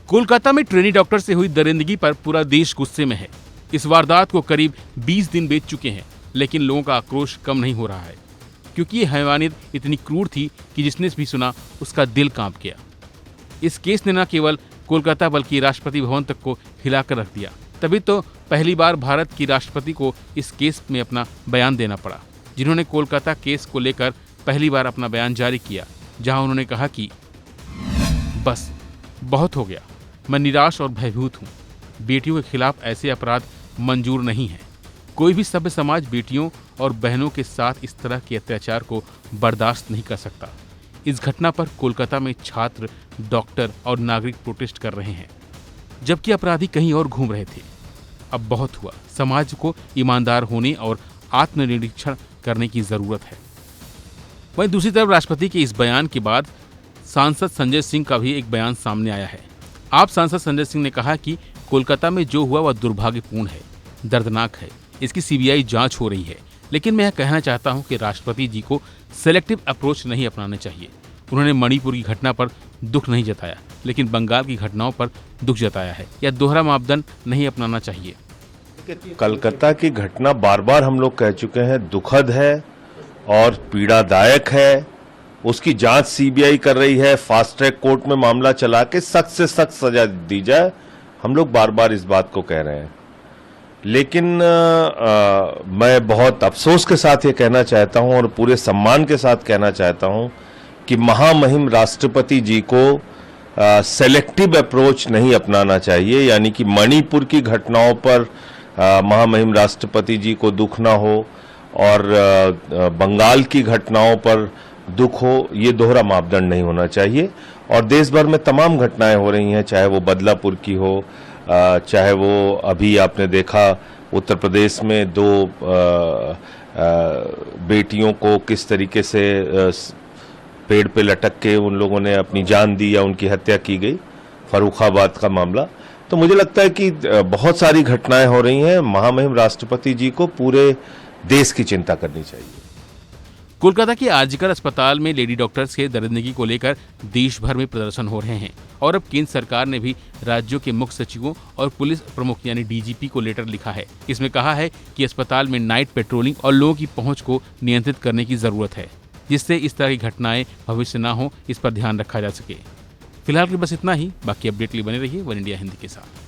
कोलकाता में trainee doctor से हुई दरिंदगी पर पूरा देश गुस्से में है। इस वारदात को करीब 20 दिन बीत चुके हैं, लेकिन लोगों का आक्रोश कम नहीं हो रहा है, क्योंकि ये हैवानियत इतनी क्रूर थी कि जिसने भी सुना उसका दिल कांप गया। इस केस ने न केवल कोलकाता बल्कि राष्ट्रपति भवन तक को हिलाकर रख दिया। तभी तो पहली बार भारत की राष्ट्रपति को इस केस में अपना बयान देना पड़ा, जिन्होंने कोलकाता केस को लेकर पहली बार अपना बयान जारी किया, जहां उन्होंने कहा कि बस बहुत हो गया, मैं निराश और भयभीत हूँ। बेटियों के खिलाफ ऐसे अपराध मंजूर नहीं है। कोई भी सभ्य समाज बेटियों और बहनों के साथ इस तरह के अत्याचार को बर्दाश्त नहीं कर सकता। इस घटना पर कोलकाता में छात्र, डॉक्टर और नागरिक प्रोटेस्ट कर रहे हैं, जबकि अपराधी कहीं और घूम रहे थे। अब बहुत हुआ। समाज को ईमानदार होने और आत्मनिरीक्षण करने की जरूरत है। वहीं दूसरी तरफ राष्ट्रपति के इस बयान के बाद सांसद संजय सिंह का भी एक बयान सामने आया है। आप सांसद संजय सिंह ने कहा कि कोलकाता में जो हुआ वह दुर्भाग्यपूर्ण है, दर्दनाक है। इसकी सीबीआई जांच हो रही है, लेकिन मैं यह कहना चाहता हूं कि राष्ट्रपति जी को सेलेक्टिव अप्रोच नहीं अपनाना चाहिए। उन्होंने मणिपुर की घटना पर दुख नहीं जताया, लेकिन बंगाल की घटनाओं पर दुख जताया है। यह दोहरा मापदंड नहीं अपनाना चाहिए। कलकत्ता की घटना बार बार हम लोग कह चुके हैं, दुखद है और पीड़ादायक है। उसकी जांच सीबीआई कर रही है। फास्ट ट्रैक कोर्ट में मामला चला के सख्त से सख्त सजा दी जाए। हम लोग बार बार इस बात को कह रहे हैं, लेकिन मैं बहुत अफसोस के साथ ये कहना चाहता हूं और पूरे सम्मान के साथ कहना चाहता हूं कि महामहिम राष्ट्रपति जी को सेलेक्टिव अप्रोच नहीं अपनाना चाहिए। यानी कि मणिपुर की घटनाओं पर महामहिम राष्ट्रपति जी को दुख ना हो और बंगाल की घटनाओं पर दुख हो, ये दोहरा मापदंड नहीं होना चाहिए। और देश भर में तमाम घटनाएं हो रही हैं, चाहे वो बदलापुर की हो, चाहे वो अभी आपने देखा उत्तर प्रदेश में 2 बेटियों को किस तरीके से पेड़ पे लटक के उन लोगों ने अपनी जान दी या उनकी हत्या की गई, फर्रुखाबाद का मामला। तो मुझे लगता है कि बहुत सारी घटनाएं हो रही हैं। महामहिम राष्ट्रपति जी को पूरे देश की चिंता करनी चाहिए। कोलकाता के आरजीकर अस्पताल में लेडी डॉक्टर्स के दरिंदगी को लेकर देश भर में प्रदर्शन हो रहे हैं और अब केंद्र सरकार ने भी राज्यों के मुख्य सचिवों और पुलिस प्रमुख यानी डीजीपी को लेटर लिखा है। इसमें कहा है कि अस्पताल में नाइट पेट्रोलिंग और लोगों की पहुंच को नियंत्रित करने की जरूरत है, जिससे इस तरह की घटनाएं भविष्य न हो, इस पर ध्यान रखा जा सके। फिलहाल के बस इतना ही। बाकी अपडेट के लिए बने रहिए वन इंडिया हिंदी के साथ।